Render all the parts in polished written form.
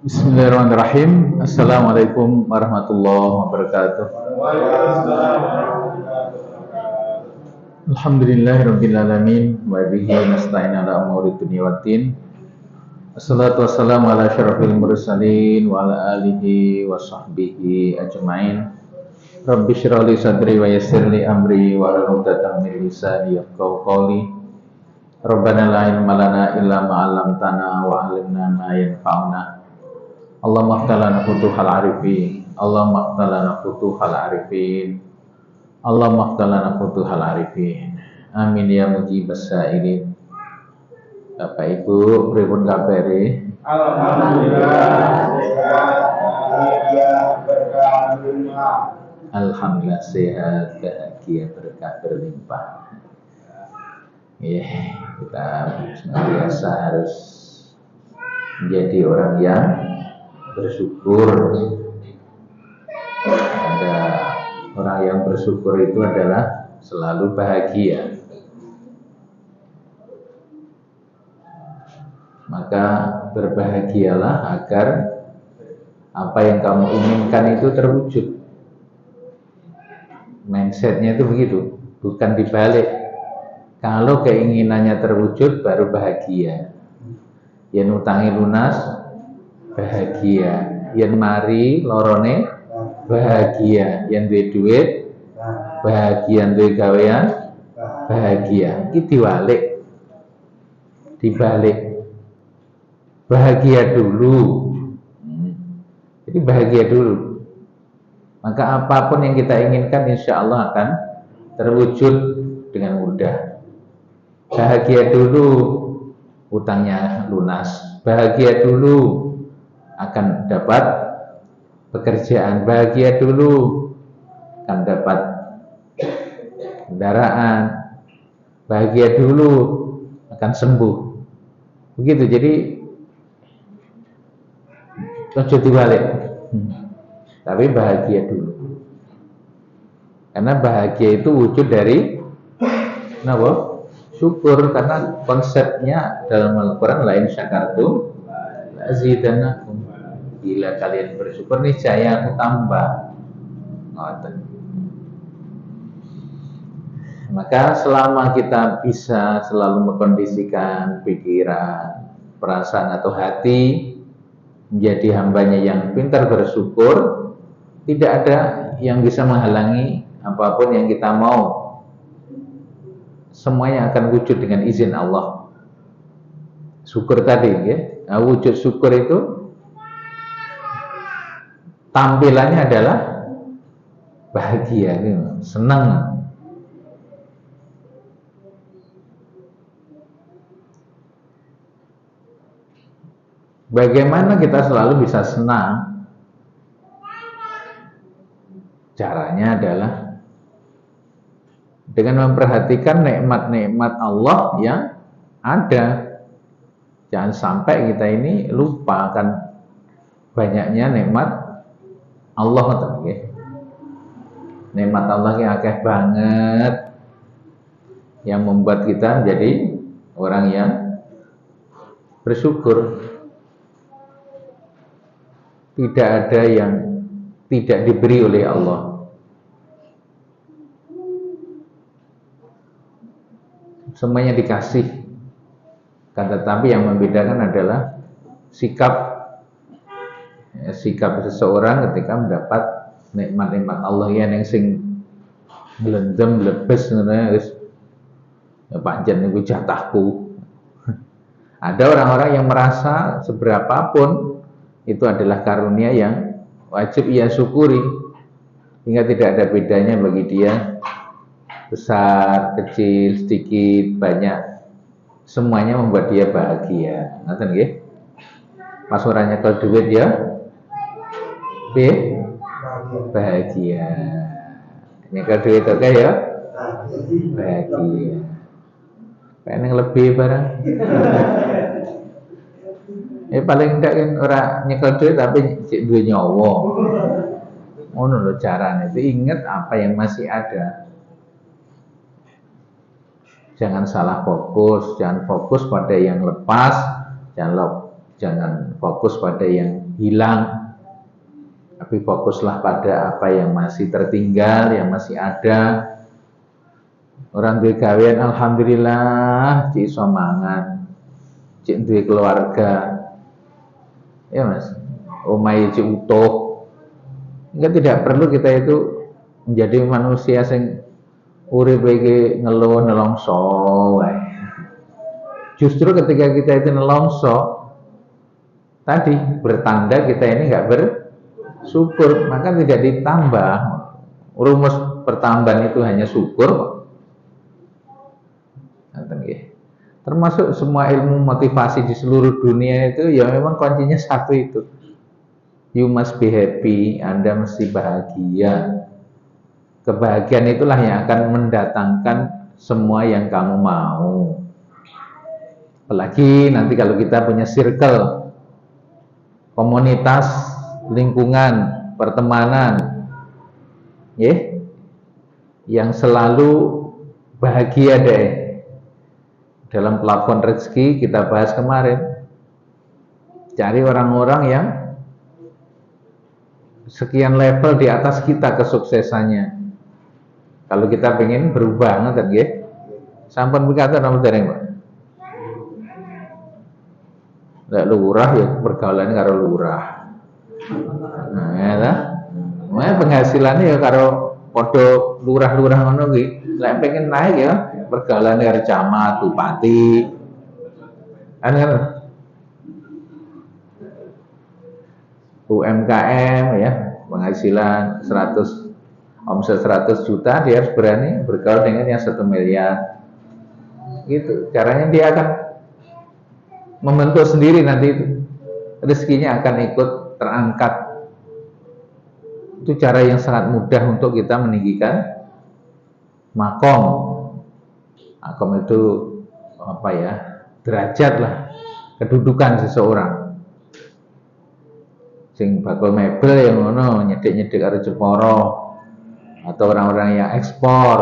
Bismillahirrahmanirrahim. Assalamualaikum warahmatullahi wabarakatuh. Alhamdulillahirrabbilalamin. Wa bihi nasta'in ala umuri dunya waddin. Assalatu wassalamu ala syarafil mursalin wa ala alihi wa sahbihi ajma'in. Rabbi syrah li sadri wa yassir li amri wa hlul 'uqdatam min lisani yafqahu qawli. Rabbana la ilma lana illa ma 'allamtana wa 'allimna ma yanfa'una. Allahumma aftalana futuhal arifin, Allahumma aftalana futuhal arifin, Allahumma aftalana futuhal arifin. Amin ya mujibas sa'ilin. Bapak Ibu, pripun kabare? Alhamdulillah sehat, bahagia, berkah berlimpah. Kita senantiasa harus menjadi orang yang bersyukur. Ada orang yang bersyukur itu adalah selalu bahagia. Maka berbahagialah agar apa yang kamu inginkan itu terwujud. Mindsetnya itu begitu, bukan dibalik. Kalau keinginannya terwujud baru bahagia. Yen utangi lunas bahagia, yen mari lorone bahagia, yen duwe duit bahagia, duwe gawean bahagia. Iki dibalik. Bahagia dulu. Jadi bahagia dulu. Maka apapun yang kita inginkan insya Allah akan terwujud dengan mudah. Bahagia dulu, utangnya lunas. Bahagia dulu akan dapat pekerjaan. Bahagia dulu akan dapat kendaraan. Bahagia dulu akan sembuh. Begitu. Jadi ojo dibalik. Tapi bahagia dulu. Karena bahagia itu wujud dari apa? Syukur. Karena konsepnya dalam Al-Quran lain syakartum azidannakum. Bila kalian bersyukur niscaya aku tambah. Maka selama kita bisa selalu mengkondisikan pikiran, perasaan atau hati menjadi hambanya yang pintar bersyukur, tidak ada yang bisa menghalangi apapun yang kita mau. Semuanya akan wujud dengan izin Allah. Syukur tadi, ya. Nah, wujud syukur itu tampilannya adalah bahagia, gitu. Senang. Bagaimana kita selalu bisa senang? Caranya adalah dengan memperhatikan nikmat-nikmat Allah yang ada. Jangan sampai kita ini lupa akan banyaknya nikmat Allah. Nikmat Allah yang akeh banget, yang membuat kita menjadi orang yang bersyukur. Tidak ada yang tidak diberi oleh Allah. Semuanya dikasih. Tetapi yang membedakan adalah sikap seseorang ketika mendapat nikmat-nikmat Allah yang sing blendem lebes ngono wis pancen niku jatahku. Ada orang-orang yang merasa seberapapun itu adalah karunia yang wajib ia syukuri, hingga tidak ada bedanya bagi dia besar, kecil, sedikit, banyak, semuanya membuat dia bahagia. Ngoten nggih? Pas ora nyekel duit ya bahagia. Nyekel duit oke ya bahagia. Pengen lebih barang. Paling enggak kan orang nyekel duit tapi cek duwe nyawa. Ngono lho carane. Itu ingat apa yang masih ada. Jangan salah fokus, jangan fokus pada yang lepas, jangan fokus pada yang hilang. Tapi fokuslah pada apa yang masih tertinggal, yang masih ada. Orang duwe gawean alhamdulillah, cik iso mangan, cik duwe keluarga. Ya Mas, omahe cik utuh. Enggak, tidak perlu kita itu menjadi manusia sing urip iki ngeluh nelongso wae. Justru ketika kita itu nelongso tadi bertanda kita ini enggak bersyukur, maka tidak ditambah. Rumus pertambahan itu hanya syukur kok. Termasuk semua ilmu motivasi di seluruh dunia itu ya memang kuncinya satu itu. You must be happy, Anda mesti bahagia. Kebahagiaan itulah yang akan mendatangkan semua yang kamu mau. Apalagi nanti kalau kita punya circle, komunitas, lingkungan, pertemanan, yang selalu bahagia deh. Dalam plafon rezeki kita bahas kemarin, cari orang-orang yang sekian level di atas kita kesuksesannya. Kalau kita pengen berubah, ngoten nggih. Sampun berkata nama dereng, Pak. Lek lurah ya pergaulan karo lurah. Nah, ya ta. Penghasilannya ya karo padha lurah-lurah ngono kuwi. Lek pengen naik ya pergaulan karo camat, bupati. Kan UMKM ya, penghasilan 100, omset 100 juta, dia harus berani bergaul dengan yang 1 miliar. Gitu. Caranya dia akan membentuk sendiri nanti itu. Rezekinya akan ikut terangkat. Itu cara yang sangat mudah untuk kita meninggikan makom. Makom itu apa ya? Derajat lah, kedudukan seseorang. Sing bakul mebel yang ngono nyedik-nyedik karo Jepara atau orang-orang yang ekspor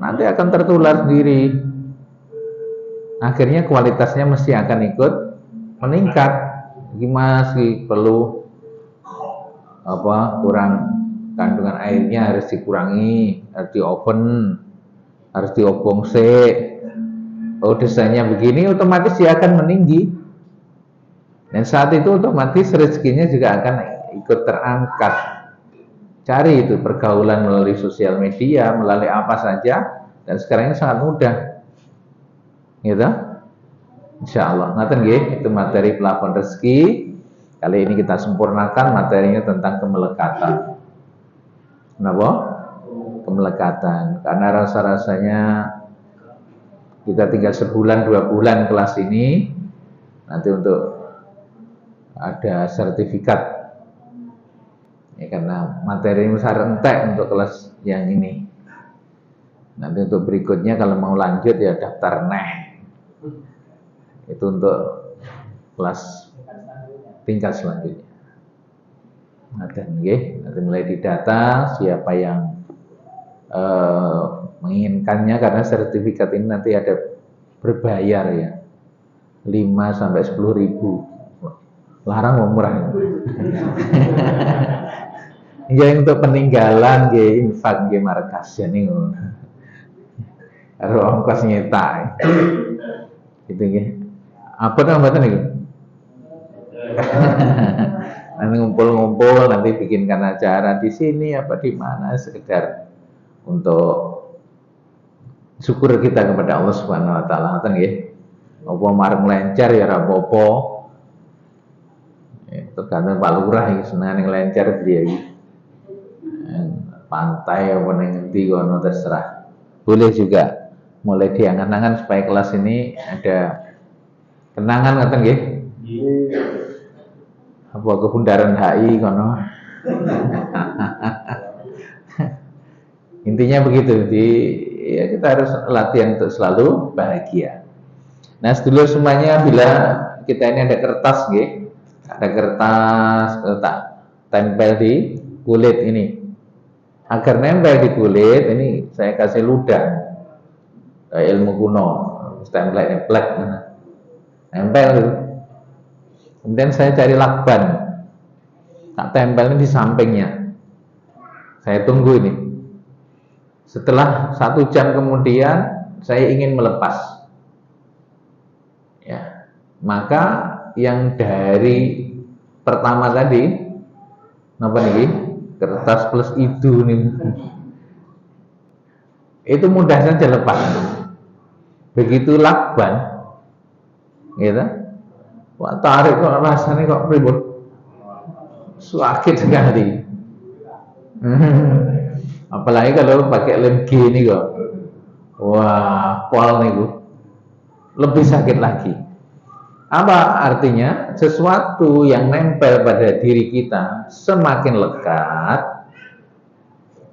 nanti akan tertular sendiri. Akhirnya kualitasnya mesti akan ikut meningkat. Masih perlu kurang kandungan airnya harus dikurangi, harus diopen, harus diobong sik. Oh, desainnya begini, otomatis dia akan meninggi. Dan saat itu otomatis rezekinya juga akan ikut terangkat. Cari itu pergaulan melalui sosial media, melalui apa saja, dan sekarang ini sangat mudah. Gitu? Insya Allah. Ngaten nggih, itu materi plafon rezeki. Kali ini kita sempurnakan materinya tentang kemelekatan. Kenapa? Kemelekatan. Karena rasa-rasanya kita tinggal sebulan 2 bulan kelas ini, nanti untuk ada sertifikat ya, karena materi ini besar entek untuk kelas yang ini. Nanti untuk berikutnya kalau mau lanjut ya daftar neh, itu untuk kelas tingkat selanjutnya. Nanti mulai didata siapa yang menginginkannya, karena sertifikat ini nanti ada berbayar ya, 5 sampai 10 ribu. Larang mau murah. Ya untuk peninggalan nggih, infak nggih markas nih. Karo ongkos nyetak. Gitu nggih. Apa to mboten niku? Nanti ngumpul-ngumpul, nanti bikinkan acara di sini apa di mana, sekedar untuk syukur kita kepada Allah Subhanahu wa taala, ngoten nggih. Apa mareng lencer ya ora apa-apa. Tergantung Pak Lurah iki senengane lencer piye iki. Pantai apa ning ngendi kono terserah. Boleh juga mulai diangan-angan supaya kelas ini ada kenangan, ngoten nggih. Apa ke Bundaran HI kono. Intinya begitu, ya kita harus latihan untuk selalu bahagia. Nah, sedulur semuanya, bila kita ini ada kertas nggih, ada kertas tak tempel di kulit ini. Agar nempel di kulit ini saya kasih ludah, ilmu kuno, template black, nempel. Kemudian saya cari lakban, tak tempelin di sampingnya. Saya tunggu ini. Setelah 1 jam kemudian saya ingin melepas. Ya, maka yang dari pertama tadi, apa nih? Kertas plus idu nih, itu mudah saja lepas. Begitu lakban, gitu. Wah, tarik kok rasanya kok ribut, sakit sekali. Apalagi kalau pakai lem G ini kok, wah, pol nih bu, lebih sakit lagi. Apa artinya? Sesuatu yang nempel pada diri kita semakin lekat,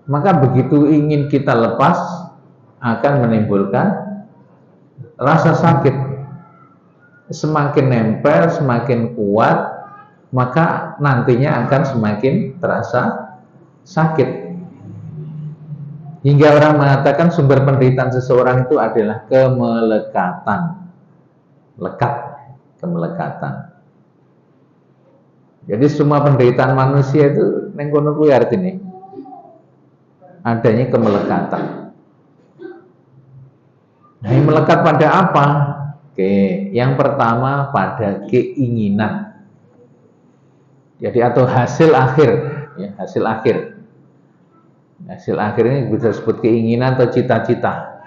maka begitu ingin kita lepas akan menimbulkan rasa sakit. Semakin nempel, semakin kuat, maka nantinya akan semakin terasa sakit. Hingga orang mengatakan sumber penderitaan seseorang itu adalah kemelekatan. Lekat, kemelekatan. Jadi semua penderitaan manusia itu neng kono kuwi artine adanya kemelekatan. Nah, yang melekat pada apa? Oke, yang pertama pada keinginan. Jadi atau hasil akhir, ya, hasil akhir. Hasil akhir ini bisa disebut keinginan atau cita-cita.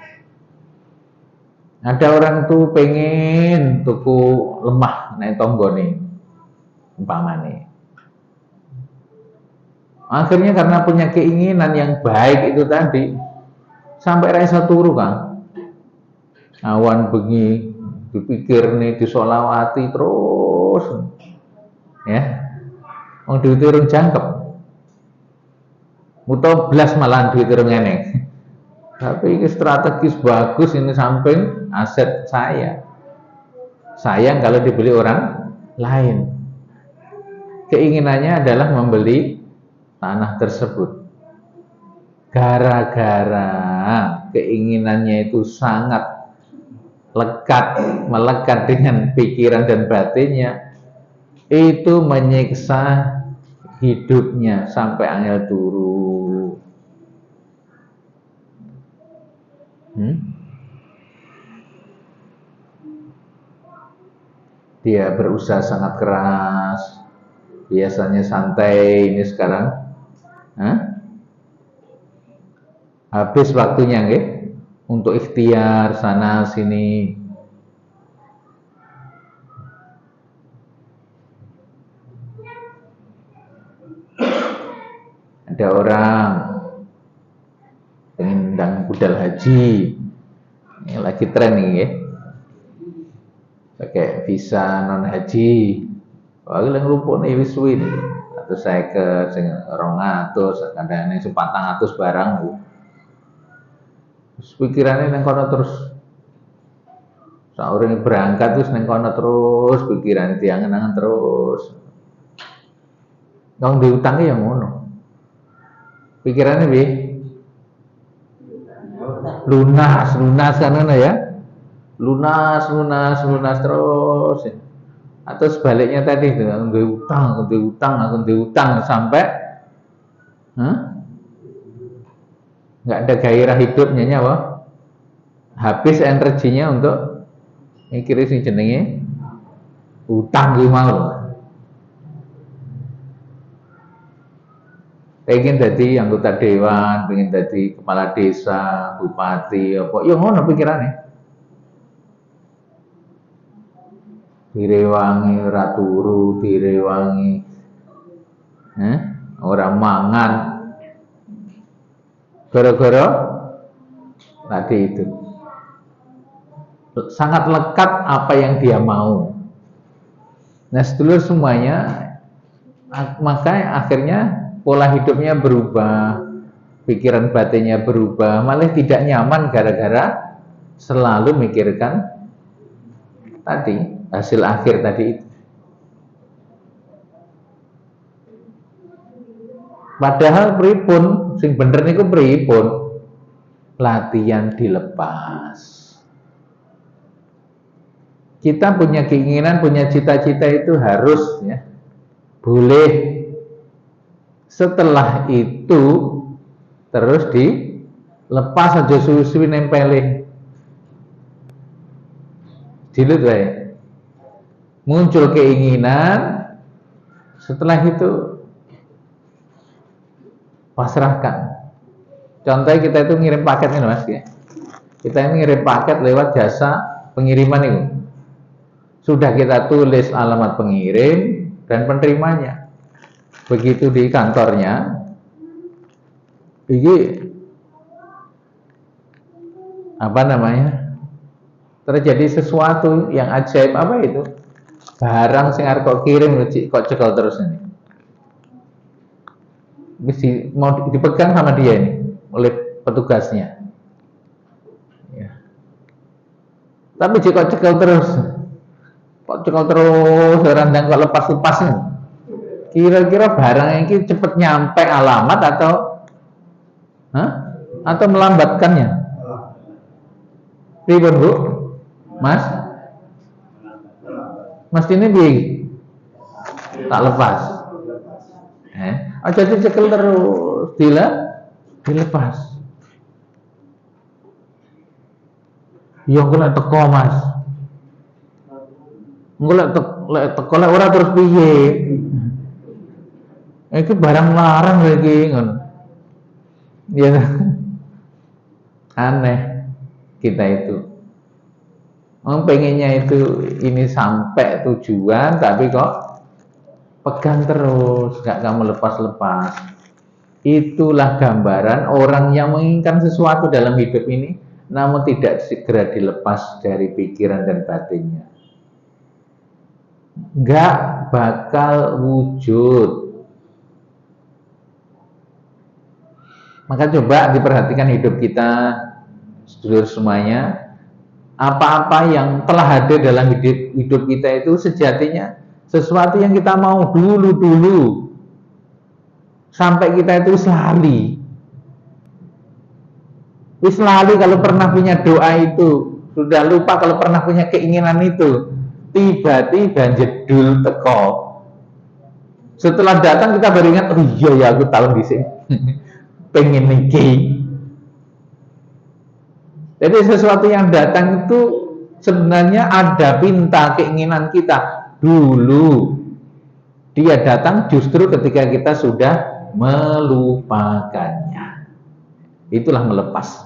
Ada orang tuh pengen tuku lemah naik tonggone, umpamane. Akhirnya karena punya keinginan yang baik itu tadi, sampai rasa turu kan. Awan bengi dipikir nih disolawati terus, ya. Wong duit urung jangkep. Muto blas malahan duit urung eneng. Tapi ini strategis bagus, ini samping aset saya. Sayang kalau dibeli orang lain. Keinginannya adalah membeli tanah tersebut. Gara-gara keinginannya itu sangat melekat dengan pikiran dan batinnya, itu menyiksa hidupnya sampai angel turu. Dia berusaha sangat keras, biasanya santai, ini sekarang habis waktunya nggih untuk ikhtiar sana sini. Ada orang pengen ndang budal haji, ini lagi tren nih ya, pakai visa non haji. Wah, yang lupa nih wis suwi nih. Atau saya ke sing 200, kadang-kadang 400 barang bu. Pikirannya neng kono terus, saureng berangkat terus neng kono terus, pikiran diangen-angen terus. Ngong diutangnya yang ngono. Pikirannya bi lunas kan ya, lunas terus. Ya. Atau sebaliknya tadi itu akan diutang sampai nggak ada gairah hidupnya nyawa, habis energinya untuk mikirin sing jenenge utang kuwi mau. Pengen jadi anggota dewan, pengen jadi kepala desa, bupati, apa, ya ngono pikirannya. Direwangi raturu, direwangi, orang mangan, gara-gara tadi itu sangat lekat apa yang dia mau. Nah, sedulur semuanya, maka akhirnya pola hidupnya berubah, pikiran batinnya berubah, malah tidak nyaman gara-gara selalu mikirkan tadi hasil akhir tadi itu. Padahal pripun sing bener niku pripun? Latihan dilepas. kita punya keinginan, punya cita-cita itu harus ya, boleh. Setelah itu terus dilepas aja suwi-suwi nempelin. Dilut wae. Muncul keinginan, setelah itu pasrahkan. Contohnya kita itu ngirim paket ini Mas ya. Kita ini ngirim paket lewat jasa pengiriman itu. Sudah kita tulis alamat pengirim dan penerimanya. Begitu di kantornya, ini apa namanya? Terjadi sesuatu yang ajaib. Apa itu? Barang sing arep kok kirim kok cekel terus ini. Mesti mau dipegang sama dia ini oleh petugasnya. Ya. Tapi jika cekel terus, randang kok lepas-lepas ini. Kira-kira barang ini cepat nyampe alamat atau melambatkannya? Ribet Bu, Mas? Mas ini tak lepas. Aja dicekel terus, dilepas. Ya engko lek teko Mas. Engko lek teko lek ora terus piye? Iki barang larang lagi ngono. Ya. Aneh kita itu. Pengennya itu ini sampai tujuan tapi kok pegang terus, gak kamu lepas-lepas. Itulah gambaran orang yang menginginkan sesuatu dalam hidup ini namun tidak segera dilepas dari pikiran dan batinnya. Gak bakal wujud. Maka coba diperhatikan hidup kita, sedulur semuanya. Apa-apa yang telah hadir dalam hidup kita itu sejatinya sesuatu yang kita mau dulu sampai kita itu wis lali kalau pernah punya doa itu, sudah lupa kalau pernah punya keinginan itu, tiba-tiba jedul teko. Setelah datang kita baru ingat, oh iya ya aku tahun di sini pengen niki. Jadi sesuatu yang datang itu sebenarnya ada pinta keinginan kita dulu. Dia datang justru ketika kita sudah melupakannya. Itulah melepas.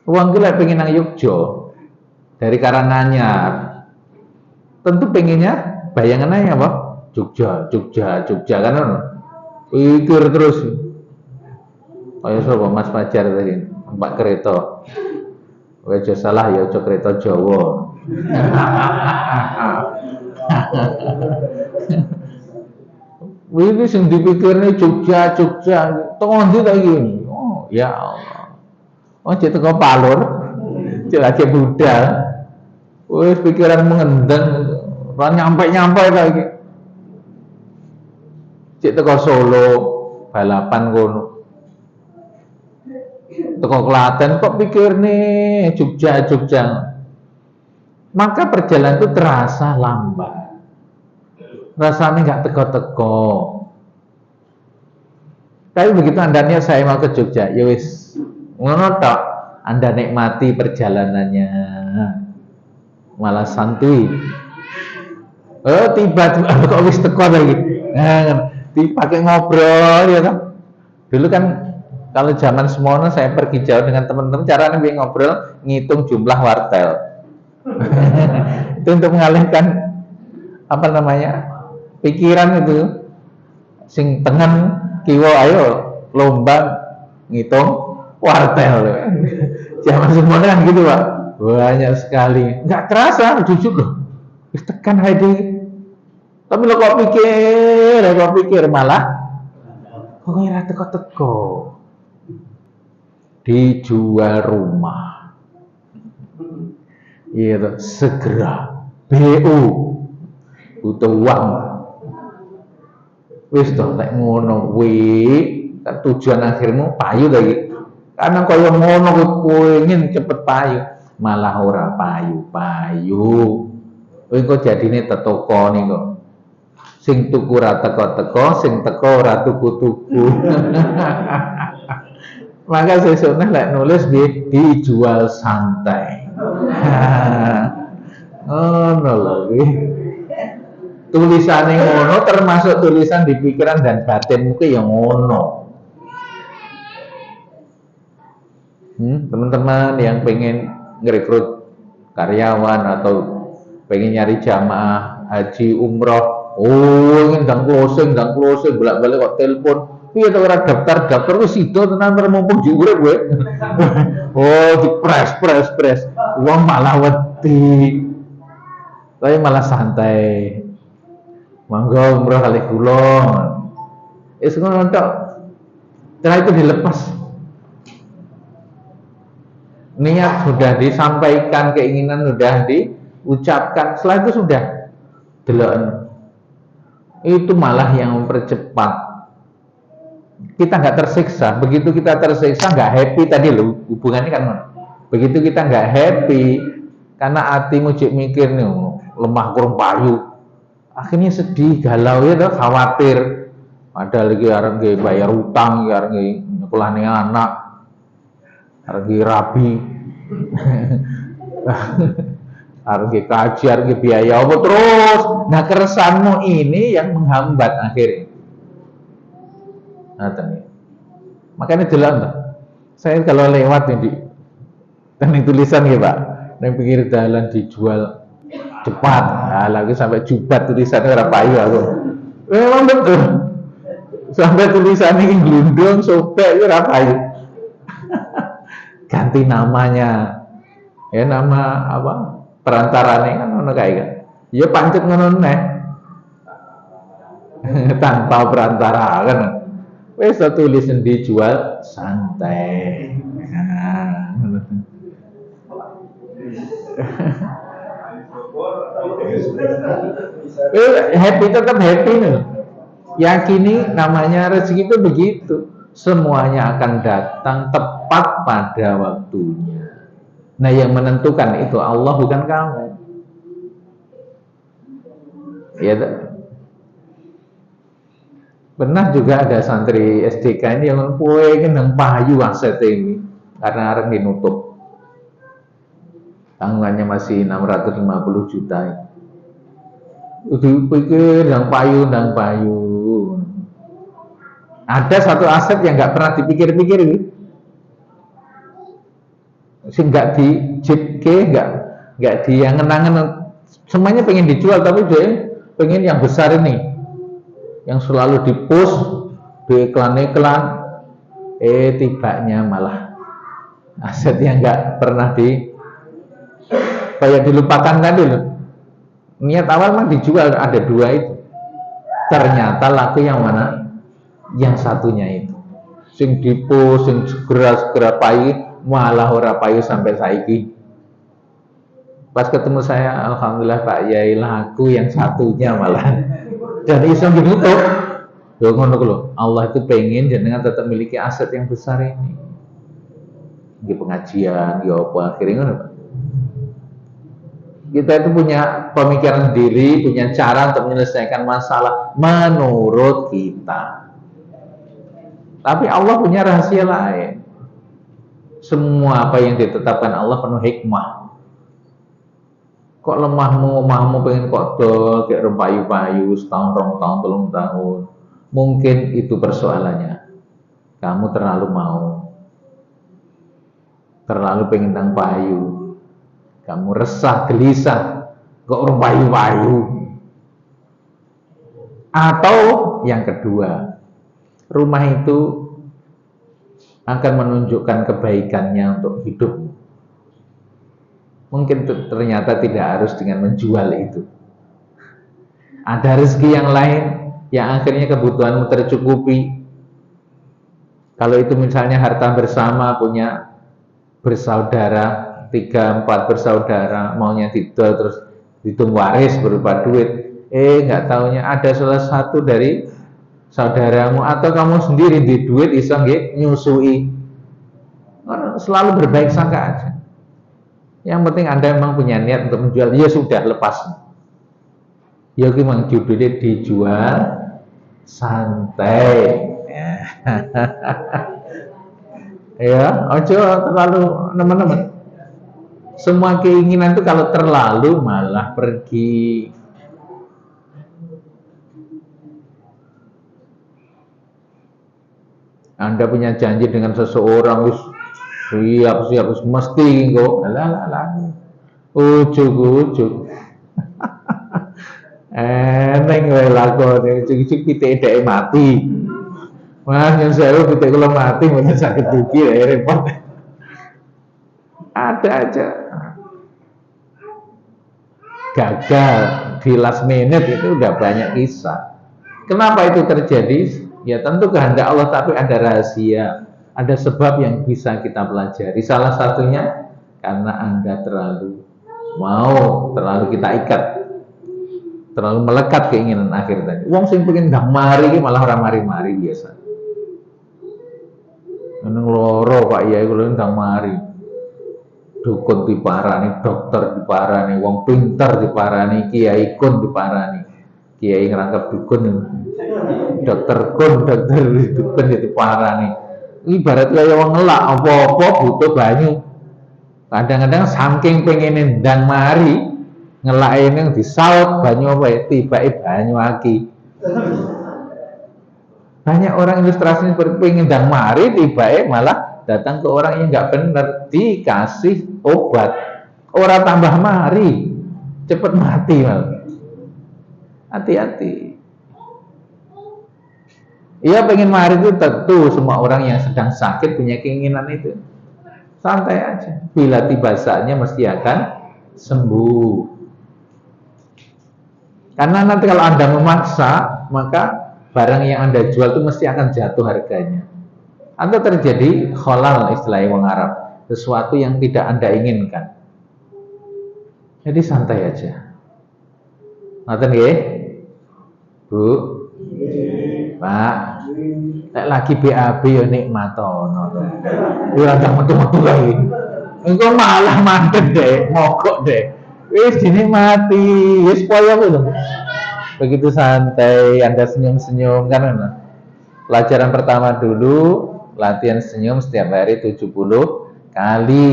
Uang gila pengen nang Yogyo dari Karanganyar. Tentu pengennya bayangannya apa? Jogja kan? Pikir terus. Kayak sapa Mas Fajar tadi, numpak kereta. Aja salah ya, aja kereta Jawa. Wih, sing dipikirne Jogja, teko ndi ta iki? Oh, ya Allah. Oh, cek teko Palur. Cek lagi budal. Wis pikiran mengendeng, ora nyampe ta iki. Cek teko Solo, balapan kono. Teko Klaten kok pikir nih Jogja. Maka perjalanan itu terasa lambat. Rasanya nggak teko-teko. Tapi begitu Anda niat saya mau ke Jogja, ya wis ngono tok. Anda nikmati perjalanannya. Malah santuy. Oh, tiba-tiba kok wis teko lagi. Nah, dipakai ngobrol ya kan. Dulu kan kalau zaman semono saya pergi jauh dengan teman-teman, caranya ngobrol ngitung jumlah wartel. Itu untuk mengalihkan apa namanya pikiran itu. Sing tengen kiwo ayo lomba ngitung wartel. Zaman semono kan gitu Pak, banyak sekali. Nggak terasa jujur loh. Tekan Heidi. Tapi lo kok pikir malah kok ngira teko-teko. Dijual rumah, iya segera BU butuh uang, wis toh lek ngono kuwi tujuan akhirmu payu lagi Karena kaya ngono kowe pengen cepet payu, malah ora payu-payu. Kowe kok jadine tetoko niku. Sing tuku ora teko-teko, sing teko ora tuku-tuku. Maka sesuknya lek nulis dijual santai. Ngono lho kuwi. Tulisane ngono termasuk tulisan di pikiran dan batinmu ki ya ngono. Teman-teman yang pengen ngerekrut karyawan atau pengen nyari jamaah haji umroh, ingin dan closing bolak-balik kok telepon, piye to ora daftar wis sida tenan mumpung diurip kowe. Oh, dipres, wong malah wedi. Tapi malah santai. Monggo umroh kali kula. Wis ngono tok. Setelah itu dilepas. Niat sudah disampaikan, keinginan sudah diucapkan, setelah itu sudah delok. Itu malah yang mempercepat. Kita nggak tersiksa. Begitu kita tersiksa nggak happy tadi loh, hubungannya kan. Begitu kita nggak happy karena hatimu cek mikir nih lemah kurang payu, akhirnya sedih, galau ya, khawatir. Ada lagi orang yang bayar utang, orang yang nyekolahnya anak, harga rabi, harga kaji, harga biaya apa terus. Nah keresahanmu ini yang menghambat akhirnya. Nah, makanya jelas lah. Saya kalau lewat ini dan tulisan ya Pak, yang pinggir jalan dijual cepat. Nah, lagi sampai jubat tulisannya ora payu aku. Memang betul. Sampai tulisannya ini glundung, sobek itu ora payu. Ganti namanya, ya nama apa perantaranya kan ngono kae kan, ya pancet ngono neh tanpa perantara kan, wes tulis dijual santai. Happy, tetap happy nih. Yakini namanya rezeki itu begitu. Semuanya akan datang tepat pada waktunya. Nah yang menentukan itu Allah, bukan kamu. Ya, pernah juga ada santri SDK ini yang pengen nang payu aset ini karena arep dinutup. Tanggungannya masih 650 juta. Udah pikir nang payu. Ada satu aset yang nggak pernah dipikir-pikir ini, sih nggak di JK, nggak di yang ngenangan, semuanya pengen dijual tapi dia pengen yang besar ini, yang selalu di-push, di iklan-iklan, tibanya malah aset yang nggak pernah kayak dilupakan tadi loh. Niat awal mah dijual, ada dua itu, ternyata laku yang mana? Yang satunya itu sing dipo, sing segera payu, malah ora payu sampai saiki. Pas ketemu saya, alhamdulillah Pak Yai, laku yang satunya malah dan iso ditutup. Yo ngono lho, Allah itu pengen jenengan tetap memiliki aset yang besar ini. Di pengajian, ya apa akhirnya ngono Pak. Kita itu punya pemikiran diri, punya cara untuk menyelesaikan masalah menurut kita. Tapi Allah punya rahasia lain. Semua apa yang ditetapkan Allah penuh hikmah. Kok lemahmu pengen kok dol, kayak rempayu-payu setahun, 2 tahun, 3 tahun. Mungkin itu persoalannya. Kamu terlalu mau. Terlalu pengen tang payu. Kamu resah, gelisah, kok rempayu-payu. Atau yang kedua, rumah itu akan menunjukkan kebaikannya untuk hidup. Mungkin ternyata tidak harus dengan menjual itu. Ada rezeki yang lain yang akhirnya kebutuhanmu tercukupi. Kalau itu misalnya harta bersama, punya bersaudara, 3-4 bersaudara, maunya tidak terus hitung waris berupa duit. Nggak taunya ada salah satu dari saudaramu atau kamu sendiri di duit iso nggih nyusui. Selalu berbaik sangka aja. Yang penting Anda memang punya niat untuk menjual, ya sudah, lepas. Ya memang judulnya dijual santai. Ya, ojo terlalu teman-teman. Semua keinginan itu kalau terlalu malah pergi. Anda punya janji dengan seseorang, siap mesti kok. Alah. Ujuk. Neng wae lakone ujug-ujug pitik dhek mati. Mas yang saya pitik kula mati mboten saged dugi repot. Ada aja gagal di last minute, itu udah banyak kisah. Kenapa itu terjadi? Ya tentu kehendak Allah, tapi ada rahasia, ada sebab yang bisa kita pelajari. Salah satunya karena Anda terlalu kita ikat, terlalu melekat keinginan akhir tadi. Wong sing pengen ndang mari malah ora mari-mari biasa. Nang loro Pak Yai kula ndang mari. Dukun diparani, dokter diparani, wong pinter diparani, kiai kun diparani. Kiai ngerangkap dukun, dokter dukun diparani. Ibarat kaya wong ngelak apa-apa butuh banyu. Kadang-kadang saking pengen ndang mari, ngelak yang disaut banyu apa ya, tibake banyu aki. Banyak orang ilustrasi seperti pengen ndang mari, tibake malah datang ke orang yang nggak benar, dikasih obat, orang tambah mari, cepet mati malah. Hati-hati. Iya pengen mari itu tentu semua orang yang sedang sakit punya keinginan itu. Santai aja. Bila tiba saatnya mesti akan sembuh. Karena nanti kalau Anda memaksa, maka barang yang Anda jual itu mesti akan jatuh harganya. Atau terjadi kholal istilahnya wong Arab, sesuatu yang tidak Anda inginkan. Jadi santai aja. Ngoten nggih? Bu. Pak. Nek lagi BAB ya nikmatono to. Ora tak metu-metu kae. Engko malah mandeg deh, mogok deh. Wis dinikmati, wis poyo lho. Begitu santai, Anda senyum-senyum kan. Pelajaran pertama dulu, latihan senyum setiap hari 70 kali,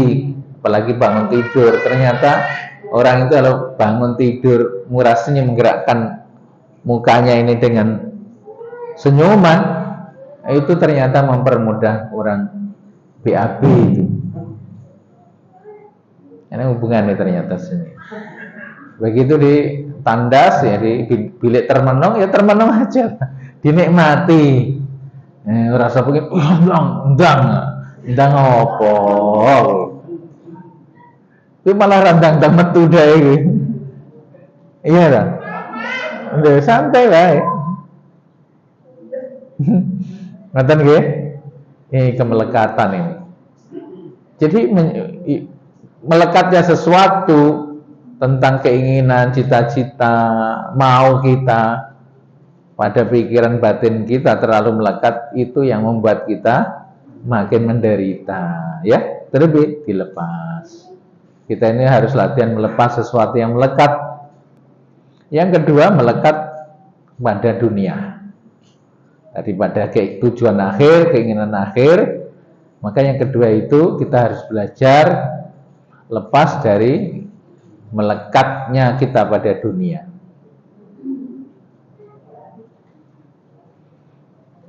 apalagi bangun tidur. Ternyata orang itu kalau bangun tidur murah senyum, menggerakkan mukanya ini dengan senyuman, itu ternyata mempermudah orang BAB itu. Ini hubungannya ternyata senyum. Begitu di tandas ya, di bilik termenung ya termenung aja, dinikmati. Rasa pengen ndang apa. Itu malah randang metu deh iki. Iya ta? Udah santai lah. Ngoten nggih? Ini kemelekatan ini. Jadi melekatnya sesuatu tentang keinginan, cita-cita, mau kita pada pikiran batin kita terlalu melekat, itu yang membuat kita makin menderita, ya. Terlebih dilepas. Kita ini harus latihan melepas sesuatu yang melekat. Yang kedua, melekat pada dunia. Daripada tujuan akhir, keinginan akhir, maka yang kedua itu kita harus belajar lepas dari melekatnya kita pada dunia.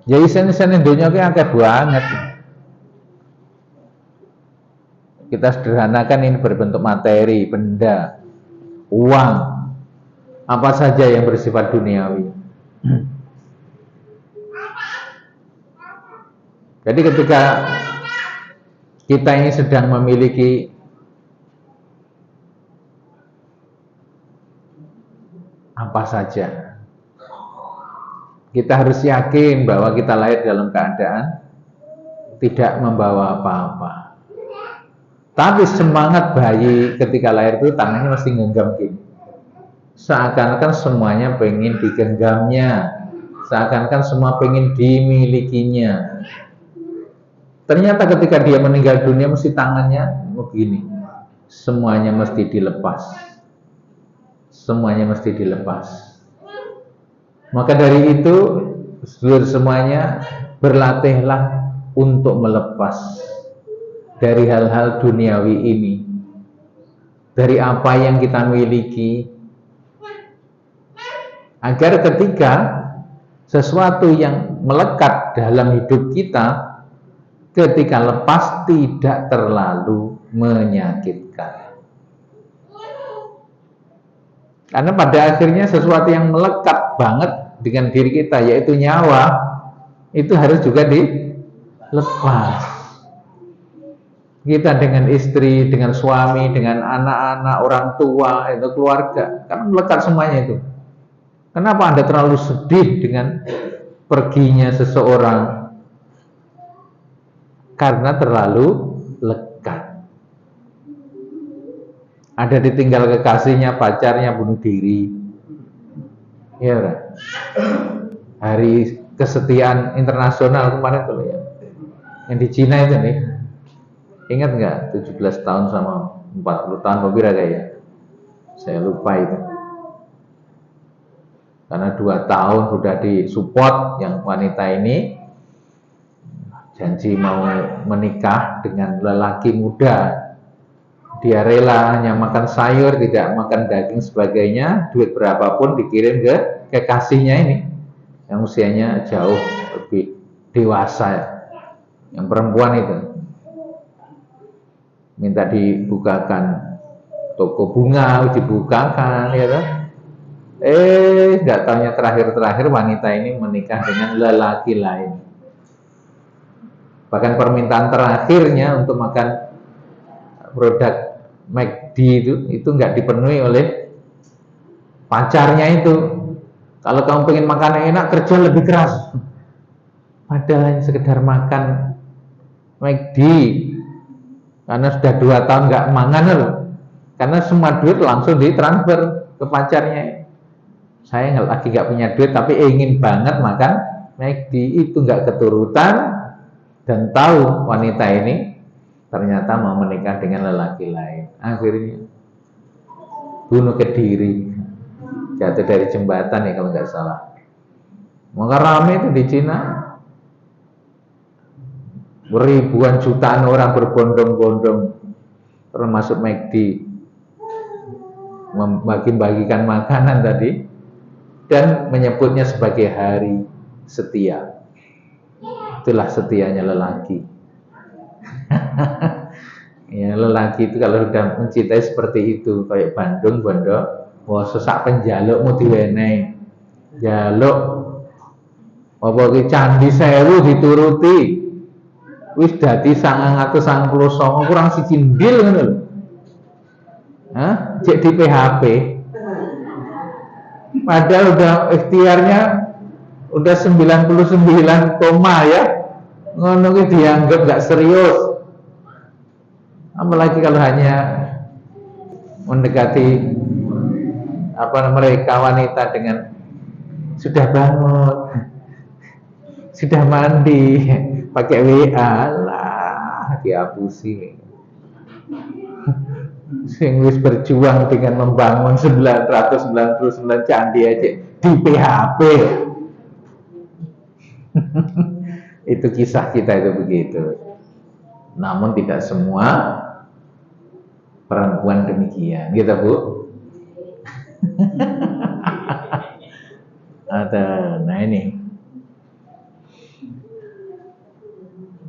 Jadi sen-sen dunia itu akeh banget. Kita sederhanakan ini berbentuk materi, benda, uang, apa saja yang bersifat duniawi. Jadi ketika kita ini sedang memiliki apa saja, kita harus yakin bahwa kita lahir dalam keadaan tidak membawa apa-apa. Tapi semangat bayi ketika lahir itu tangannya mesti genggam gini. Seakan-akan semuanya pengen digenggamnya, seakan-akan semua pengen dimilikinya. Ternyata ketika dia meninggal dunia mesti tangannya begini. Semuanya mesti dilepas. Semuanya mesti dilepas. Maka dari itu, semuanya berlatihlah untuk melepas dari hal-hal duniawi ini. Dari apa yang kita miliki. Agar ketika sesuatu yang melekat dalam hidup kita, ketika lepas tidak terlalu menyakitkan. Karena pada akhirnya sesuatu yang melekat banget dengan diri kita, yaitu nyawa, itu harus juga dilepas. Kita dengan istri, dengan suami, dengan anak-anak, orang tua, itu keluarga, kan melekat semuanya itu. Kenapa Anda terlalu sedih dengan perginya seseorang? Karena terlalu lekat. Ada ditinggal kekasihnya, pacarnya bunuh diri. Ya, hari kesetiaan internasional kemarin tuh ya. Yang di Cina itu nih. Ingat nggak 17 tahun sama 40 tahun Bobira kayak? Saya lupa itu. Karena 2 tahun sudah disupport yang wanita ini janji mau menikah dengan lelaki muda. Dia rela hanya makan sayur, tidak makan daging sebagainya, duit berapapun dikirim ke kekasihnya ini yang usianya jauh lebih dewasa, yang perempuan itu. Minta dibukakan toko bunga, dibukakan, ya kan? Nggak taunya terakhir wanita ini menikah dengan lelaki lain. Bahkan permintaan terakhirnya untuk makan produk McD itu nggak dipenuhi oleh pacarnya itu. Kalau kamu pengen makan enak, kerja lebih keras. Padahal hanya sekedar makan McD, karena sudah 2 tahun nggak mangan loh. Karena semua duit langsung ditransfer ke pacarnya. Saya lagi nggak punya duit, tapi ingin banget makan McD. Itu nggak keturutan. Dan tahu wanita ini ternyata mau menikah dengan lelaki lain. Akhirnya bunuh ke diri, jatuh dari jembatan ya kalau nggak salah. Maka ramai itu di Cina, ribuan jutaan orang berbondong-bondong, termasuk McD, membagi-bagikan makanan tadi dan menyebutnya sebagai hari setia. Itulah setianya lelaki. Ya, lelaki itu kalau sudah mencintai seperti itu, kayak Bandung, Bondo, wah sesak penjaluk mau diwenehi. Jaluk apa ki Candi Sewu dituruti. Wis dadi 999 kurang siji ndil ngono lho. Hah? Cek di PHP. Padahal udah ikhtiarnya udah 99 koma ya. Ngono ki dianggap gak serius. Apalagi kalau hanya mendekati mereka wanita dengan sudah bangun, sudah mandi, pakai WA lah dihapusi. Sing wis berjuang dengan membangun 999 candi aja di PHP. Itu kisah kita itu begitu. Namun tidak semua perempuan demikian, gitu Bu. Nah ini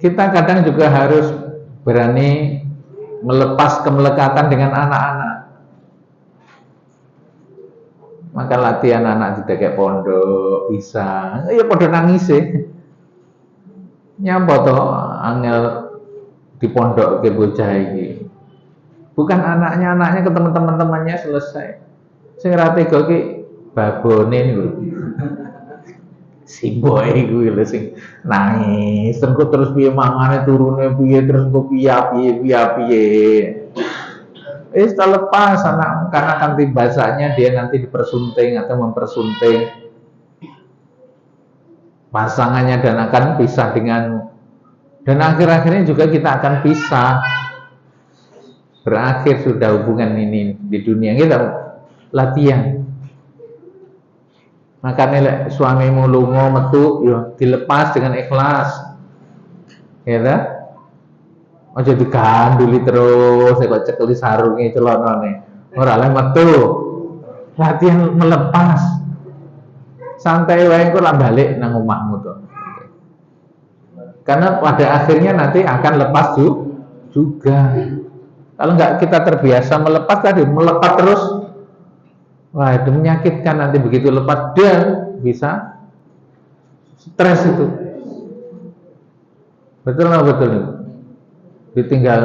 kita kadang juga harus berani melepas kemelekatan dengan anak-anak. Maka latihan anak tidak kayak pondok bisa, ya pada nangis sih. Nyapa toh angel di pondok ke bocah iki. Bukan anaknya ke teman-temannya selesai. Sing ra tega ki babone niku. Si boy kuwi lho sing nangis, terus piye mangane turune piye terus kok piye. Wis lepas anak karena akan tiba saatnya dia nanti dipersunting atau mempersunting pasangannya dan akan pisah dengan Dan akhir-akhirnya juga kita akan pisah. Berakhir sudah hubungan ini di dunia kita latihan. Makanya suamimu lungo metu yo dilepas dengan ikhlas. Ya ta? Aja diganduli terus kok cekeli sarunge celonane. Ora lek metu. Latihan melepas. Santai wae engko lah balik nang omahmu to. Karena pada akhirnya nanti akan lepas juga. Kalau nggak kita terbiasa melepas tadi, melepas terus, wah itu menyakitkan nanti begitu lepas dan bisa stres itu. Betul nggak betul itu? Ditinggal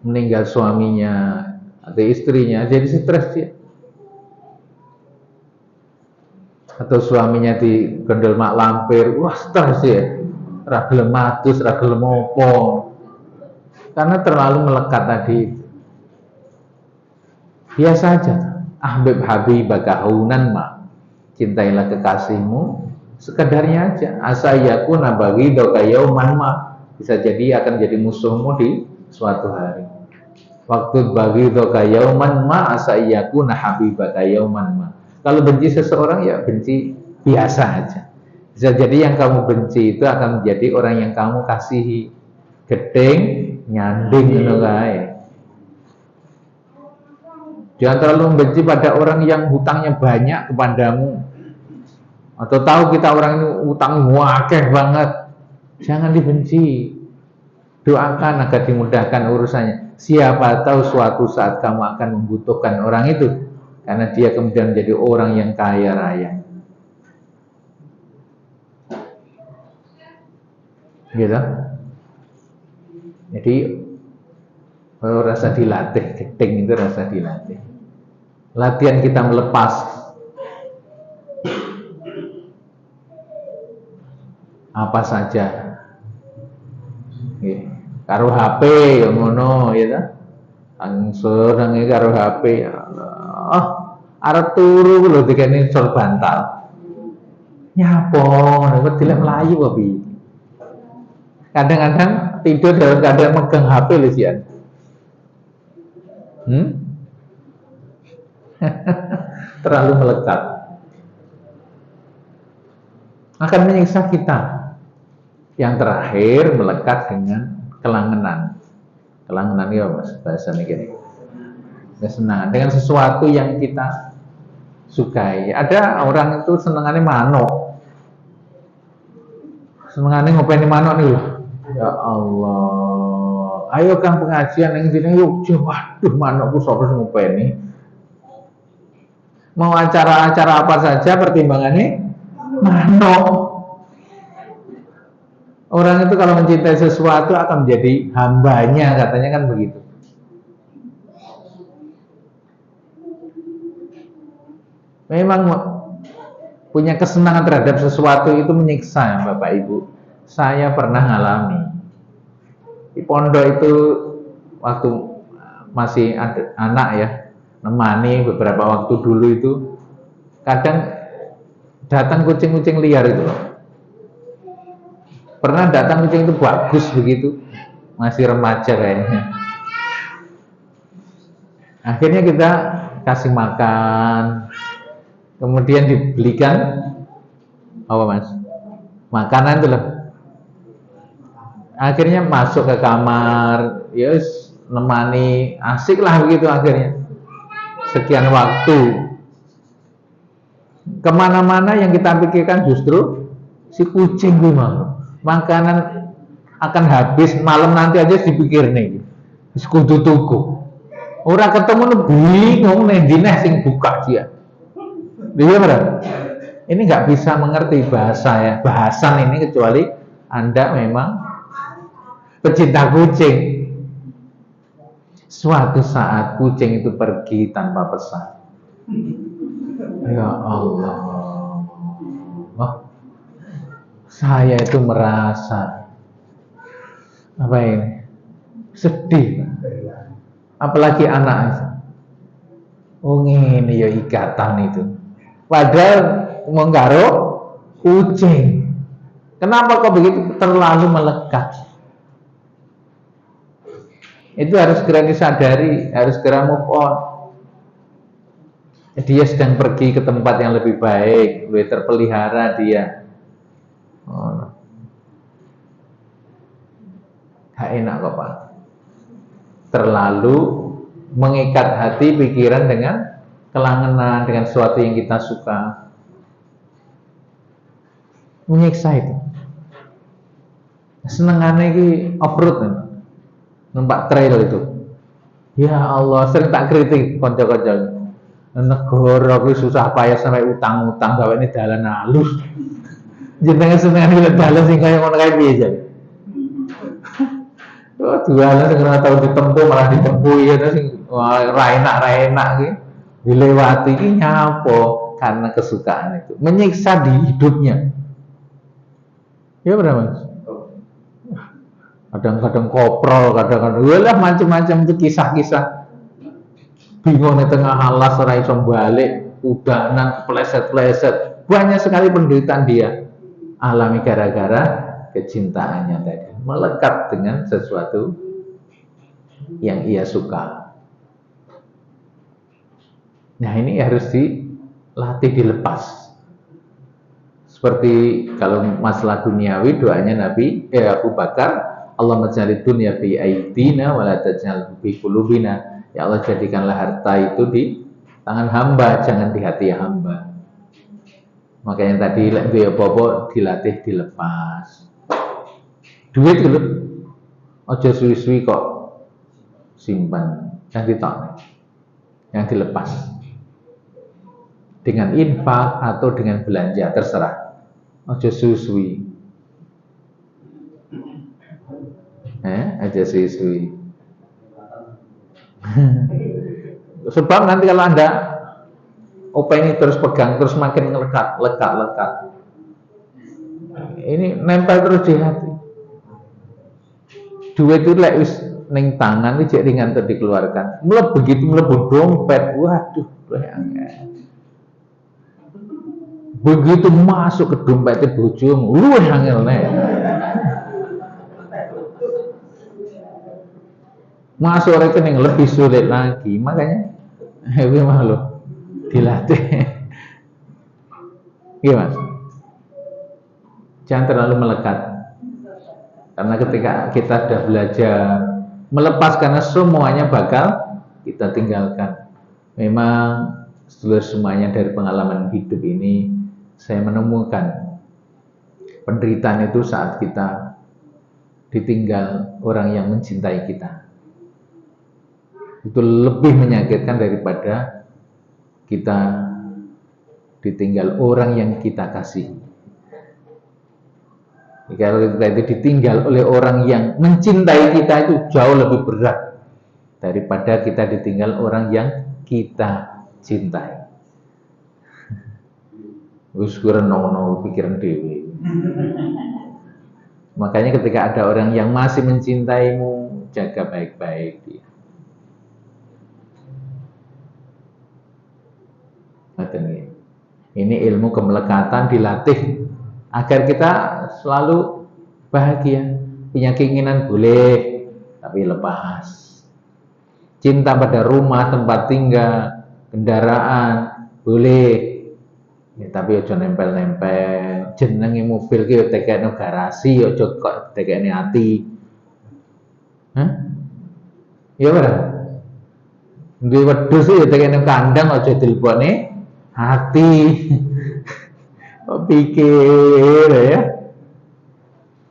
meninggal suaminya atau istrinya, jadi stres dia. Atau suaminya digondol mak lampir, wah stres ya. Ragel matus, ragel mopo, karena terlalu melekat tadi. Biasa aja. Ahbib habibaka haunan ma, cintailah kekasihmu sekedarnya aja. Asayakuna baghidaka yauman ma, bisa jadi akan jadi musuhmu di suatu hari. Waktu baghidaka yauman ma asayakuna habibaka yauman ma. Kalau benci seseorang ya benci biasa aja. Bisa jadi yang kamu benci itu akan menjadi orang yang kamu kasihi. Gedeng nyanding ngono kae. Jangan terlalu membenci pada orang yang hutangnya banyak kepadamu. Atau tahu kita orang ini hutang wakeh banget. Jangan dibenci. Doakan agar dimudahkan urusannya. Siapa tahu suatu saat kamu akan membutuhkan orang itu. Karena dia kemudian menjadi orang yang kaya raya. Gitu. Jadi rasa dilatih, gedeng itu rasa dilatih. Latihan kita melepas. Apa saja. Karo HP yang ngono ya ta. Angsur nang karo HP. Arep turu lho dikene sor bantal. Nyapo ngono kok dilek mlayu kok piye. Kadang-kadang tidur dalam keadaan megang HP lho sian. Terlalu melekat akan menyiksa kita. Yang terakhir melekat dengan kelangenan. Kelangenan ya mas bahasanya gini. Kesenangan dengan sesuatu yang kita sukai. Ada orang itu senengannya manuk. Senengannya ngopeni manuk nih loh. Ya Allah. Ayo kang pengajian yang sini yuk. Waduh manukku sapa sing ngopeni. Mau acara-acara apa saja pertimbangannya manuk. Orang itu kalau mencintai sesuatu akan menjadi hambanya, katanya kan begitu. Memang punya kesenangan terhadap sesuatu itu menyiksa, Bapak Ibu. Saya pernah ngalami di pondok itu waktu masih ada anak ya, nemani beberapa waktu dulu itu kadang datang kucing-kucing liar itu loh. Pernah datang kucing itu bagus begitu, masih remaja kayaknya. Akhirnya kita kasih makan, kemudian dibelikan apa mas? Makanan itu loh. Akhirnya masuk ke kamar, yes, nemani, asik lah begitu akhirnya. Sekian waktu, kemana-mana yang kita pikirkan justru si kucing gimana. Makanan akan habis malam nanti aja dipikir nih, sekutu tuku. Orang ketemu bingung nih, dineh sing buka dia. Dia berapa? Ini nggak bisa mengerti bahasa ya, bahasan ini kecuali Anda memang pecinta kucing. Suatu saat kucing itu pergi tanpa pesan. Ya Allah. Oh, saya itu merasa apa ini? Sedih. Apalagi anak. Oh ini ya ikatan itu. Padahal menggaro kucing. Kenapa kok begitu terlalu melekat? Itu harus segera disadari, harus segera move on. Dia sedang pergi ke tempat yang lebih baik, lebih terpelihara dia. Oh, gak enak kok Pak. Terlalu mengikat hati pikiran dengan kelangenan, dengan sesuatu yang kita suka. Menyiksa itu. Senengannya ini off-road kan? Numpak trail itu. Ya Allah, sering tak kritik konco-konco. Negara kuwi susah payah sampai utang-utang gawe ini dalan halus. Jenengan senengan iki dalan sing kaya ngono kae piye jan. Oh, dalan sing ora tau ditempuh malah ditempuh ya sing ra enak iki. Dilewati iki nyapo karena kesukaan itu. Menyiksa di hidupnya. Ya benar Mas. Kadang-kadang koprol, kadang-kadang walah macam-macam itu kisah-kisah. Bingung di tengah alas ora iso balik, udanan pleset-pleset. Banyak sekali penderitaan dia alami gara-gara kecintaannya tadi. Melekat dengan sesuatu yang ia suka. Nah, ini harus dilatih, dilepas. Seperti kalau masalah duniawi doanya Abu Bakar, Allahumma ja'alid dunya fi aidina wa la taj'al fi qulubina. Ya Allah, jadikanlah harta itu di tangan hamba, jangan di hati hamba. Makanya tadi duwe apa-apa dilatih dilepas. Duit itu aja suwi-suwi kok simpan, yang ditok, yang dilepas. Dengan infak atau dengan belanja terserah. Aja suwi-suwi. Aja suwi-suwi. Sebab nanti kalau Anda ini terus pegang, terus makin lekat. Ini nempel terus di hati. Duit itu lek wis ning tangan iki jek ringan ter dikeluarkan. Begitu mlebu dompet, waduh, begitu masuk ke dompetnya bojomu, luwih angel nek. Masuk rekening lebih sulit lagi, makanya ini malu dilatih. Iya Mas, jangan terlalu melekat, karena ketika kita sudah belajar melepas, karena semuanya bakal kita tinggalkan. Memang semuanya dari pengalaman hidup ini saya menemukan penderitaan itu saat kita ditinggal orang yang mencintai kita. Itu lebih menyakitkan daripada kita ditinggal orang yang kita kasih. Kalau kita itu ditinggal oleh orang yang mencintai kita, itu jauh lebih berat daripada kita ditinggal orang yang kita cintai. Wis kurang pikiran dewi. Makanya ketika ada orang yang masih mencintaimu, jaga baik-baik dia. Ini ilmu kemelekatan dilatih agar kita selalu bahagia. Punya keinginan boleh, tapi lepas. Cinta pada rumah, tempat tinggal, kendaraan boleh, ya, tapi ojo nempel-nempel. Jenenge mobil ki tekekno garasi, ojo kok tekekne ati. Ya ora. Duwe wedhus ya tekekne kandang, ojo dilebokne hati. Kok pikir ya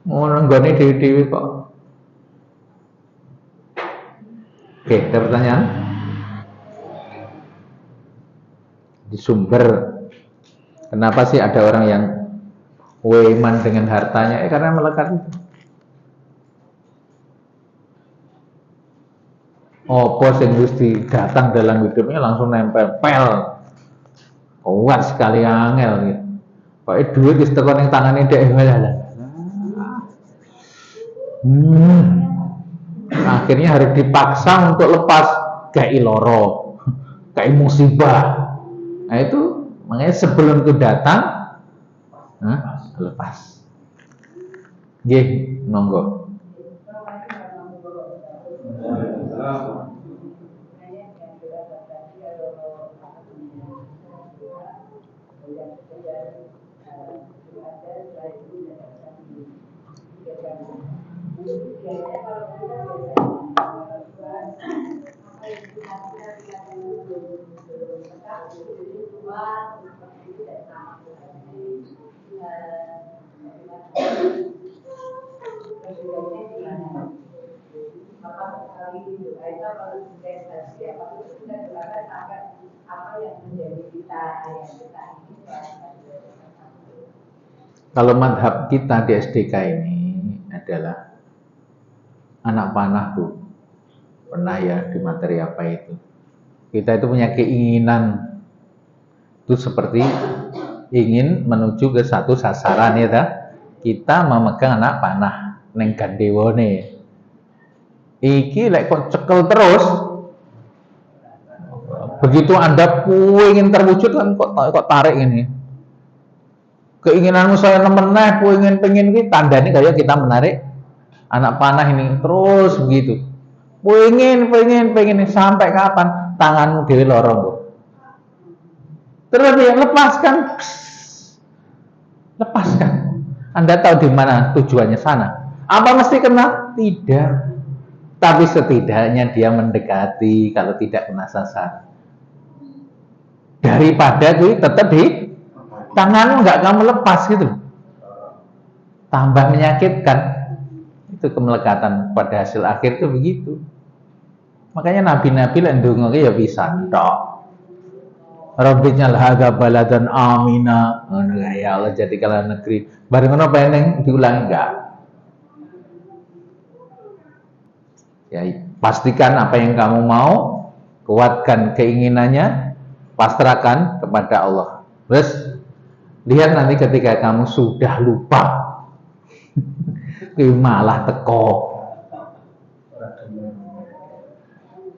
ngono nggone dhewe-dhewe kok. Oke, ada pertanyaan? Di sumber, kenapa sih ada orang yang weman dengan hartanya? Karena melekat itu. Apa sing mesti datang dalam hidupnya langsung nempel pel. Kuat sekali angel gitu. Pakai duit wis teko ning tangane dhek lah. Akhirnya harus dipaksa untuk lepas, kayak loro, kayak musibah. Nah itu makanya sebelum itu datang, lepas. Nggih, monggo. Kalau madhab kita di SDK ini adalah anak panahku. Pernah ya di materi apa itu? Kita itu punya keinginan itu seperti ingin menuju ke satu sasaran ya ta? Kita memegang anak panah neng gandewone. Iki lek kok cekel terus. Begitu Anda ingin terwujud kan kok tarik ini. Keinginanmu saya nemeneh, pengen kita tandanya kayak kita menarik anak panah ini terus begitu. Pengen sampai kapan tanganmu dewe lorong kok. Terus dia lepaskan. Anda tahu di mana tujuannya sana? Apa mesti kena? Tidak. Tapi setidaknya dia mendekati kalau tidak kena sasaran. Daripada itu tetap di tanganmu nggak kamu lepas gitu, tambah menyakitkan. Itu kemelekatan pada hasil akhir itu begitu. Makanya nabi-nabi yang ndonga ya bisa tok. Rabbijal hadza baladan amina. Ya Allah jadikanlah negeri. Bareng ngono pengen diulangi enggak? Ya, pastikan apa yang kamu mau, kuatkan keinginannya, pasrahkan kepada Allah. Terus lihat nanti ketika kamu sudah lupa, malah teko.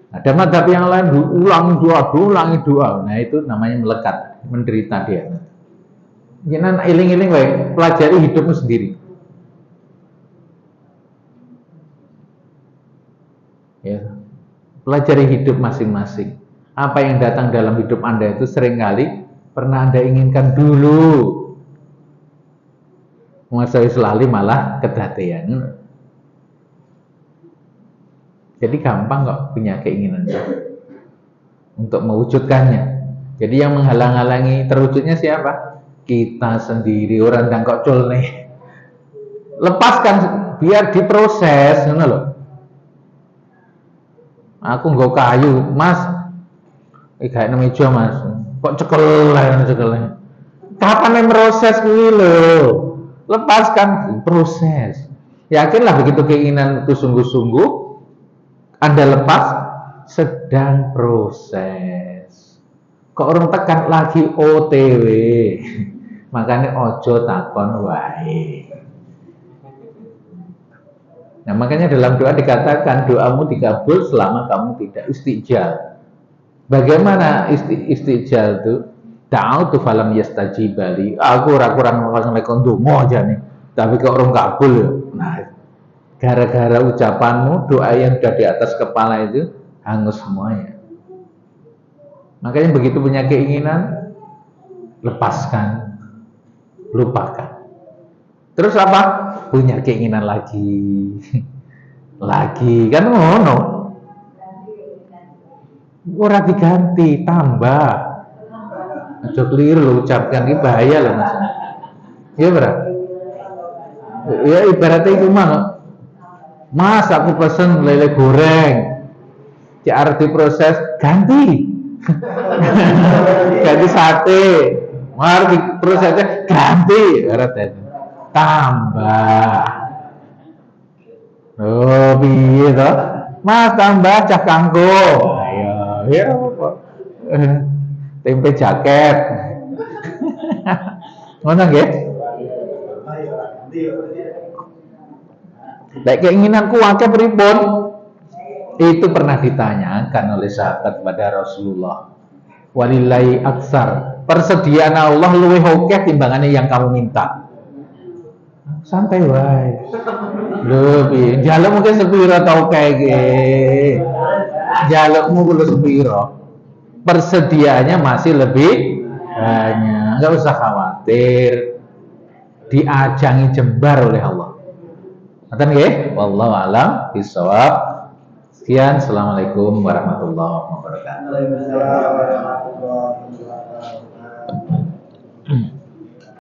Ada madhab yang lain ulangi doa. Nah itu namanya melekat, menderita dia. Jangan iling-iling wae, pelajari hidupmu sendiri. Ya, pelajari hidup masing-masing. Apa yang datang dalam hidup Anda itu seringkali pernah Anda inginkan dulu. Masa lali malah kedadean. Jadi gampang kok punya keinginan untuk mewujudkannya. Jadi yang menghalang-halangi terwujudnya siapa? Kita sendiri. Orang dan kok cul nih. Lepaskan biar diproses, ngono loh. Aku nggak kayu, Mas. Kayak meja Mas. Kok cekel. Kapan yang proses kuwi lho? Lepaskan proses. Yakinlah begitu keinginan itu sungguh-sungguh Anda lepas, sedang proses. Kok orang tekan lagi OTW. Makanya ojo takon wae. Nah, makanya dalam doa dikatakan doamu dikabul selama kamu tidak istijal. Bagaimana istijal itu? Da'autu falam yastajibali. Aku kurang lekon donga aja nih. Tapi kok orang kabul ya. Nah, gara-gara ucapanmu, doa yang sudah di atas kepala itu hangus semuanya. Makanya begitu punya keinginan, lepaskan, lupakan. Terus apa? Punya keinginan lagi. Lagi, kan ngono. Ora diganti, tambah. Aja keliru lo ucapkan ini bahaya loh Mas. Iya berat. Ya ibaratnya itu mana? Mas aku pesen lele goreng. Arep diproses ganti. Ganti sate. Mari diprosesnya ganti. Tambah. Oh piye to? Mas tambah cah kangkung. Ayo, ya tempe jaket. Ngono nggih? Lek keinginanku akeh pripun? Itu pernah ditanyakan oleh sahabat kepada Rasulullah. Walillahi aksar. Persediaan Allah luwih akeh timbangannya yang kamu minta. Santai wae. Lho piye? Njaluk mungkin sepira tau kae iki. Njalukmu kudu sepira? Persediaannya masih lebih banyak. Enggak usah khawatir. Diajangi jembar oleh Allah. Ngoten nggih, wallahu alam bisawab. Sekian, assalamualaikum warahmatullahi wabarakatuh. Waalaikumsalam warahmatullahi wabarakatuh.